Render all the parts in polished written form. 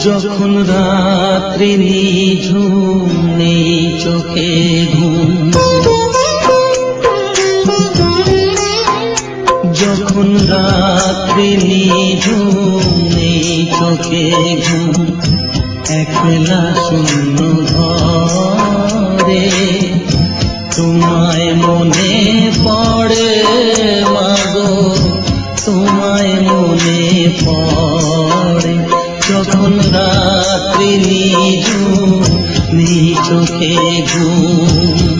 যখন রাত্রি নিঝুম নেই চোখে ঘুম, যখন রাত্রি নিঝুম নেই চোখে ঘুম, একলা শূন্য ঘরে তোমায় মনে পড়ে মাগো, তোমায় মনে পড়ে। যখন রাত্রি নিঝুম নেই চোখে ঘুম,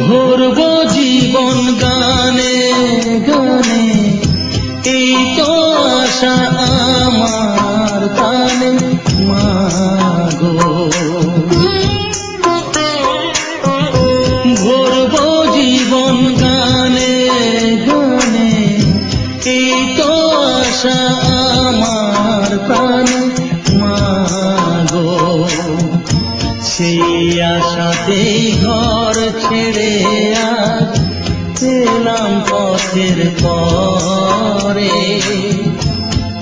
ভরব জীবন গানে গানে, এই তো আশা আমার প্রাণে মাগো। ভরব জীবন গানে গানে, এই তো আশা আমার প্রাণে মাগো। সেই আশাতেই ঘর ছেড়ে আজ এলাম পথের পরে,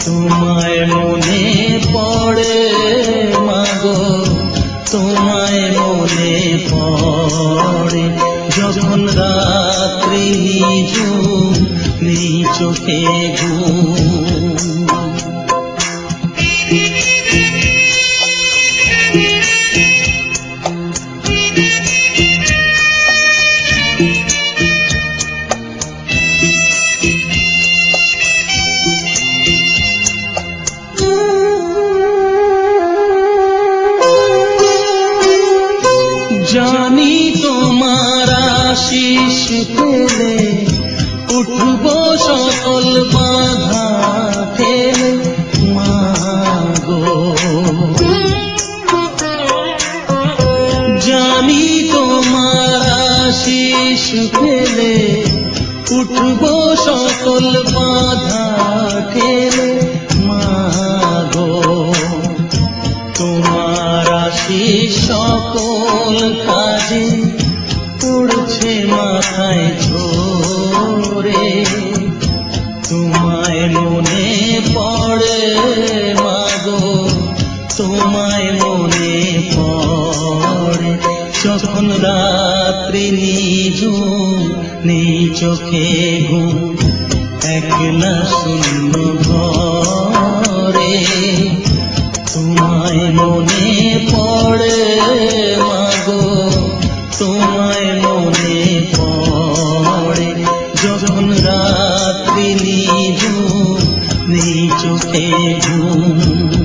তোমায় মনে পড়ে মাগো, তোমায় মনে পড়ে। যখন রাত্রি নিঝুম নেই চোখে ঘুম, জানি তোমার আশিস পেলে উঠবো সকল বাধা ফেলে মাগো। জানি তোমার আশিস পেলে উঠবো সকল বাধা ফেলে মাগো। তোমার আশিস সকল কাজে পড়ছে মাথায় ঝরে, তোমায় মনে পড়ে মাগো, তোমায় মনে পড়ে। যখন রাত্রি নিঝুম নেই চোখে ঘুম, একলা শূন্য ঘরে তোমায় মনে পড়ে মাগো, তোমায় মনে পড়ে। যখন রাত্রি নিঝুম নেই চোখে ঘুম।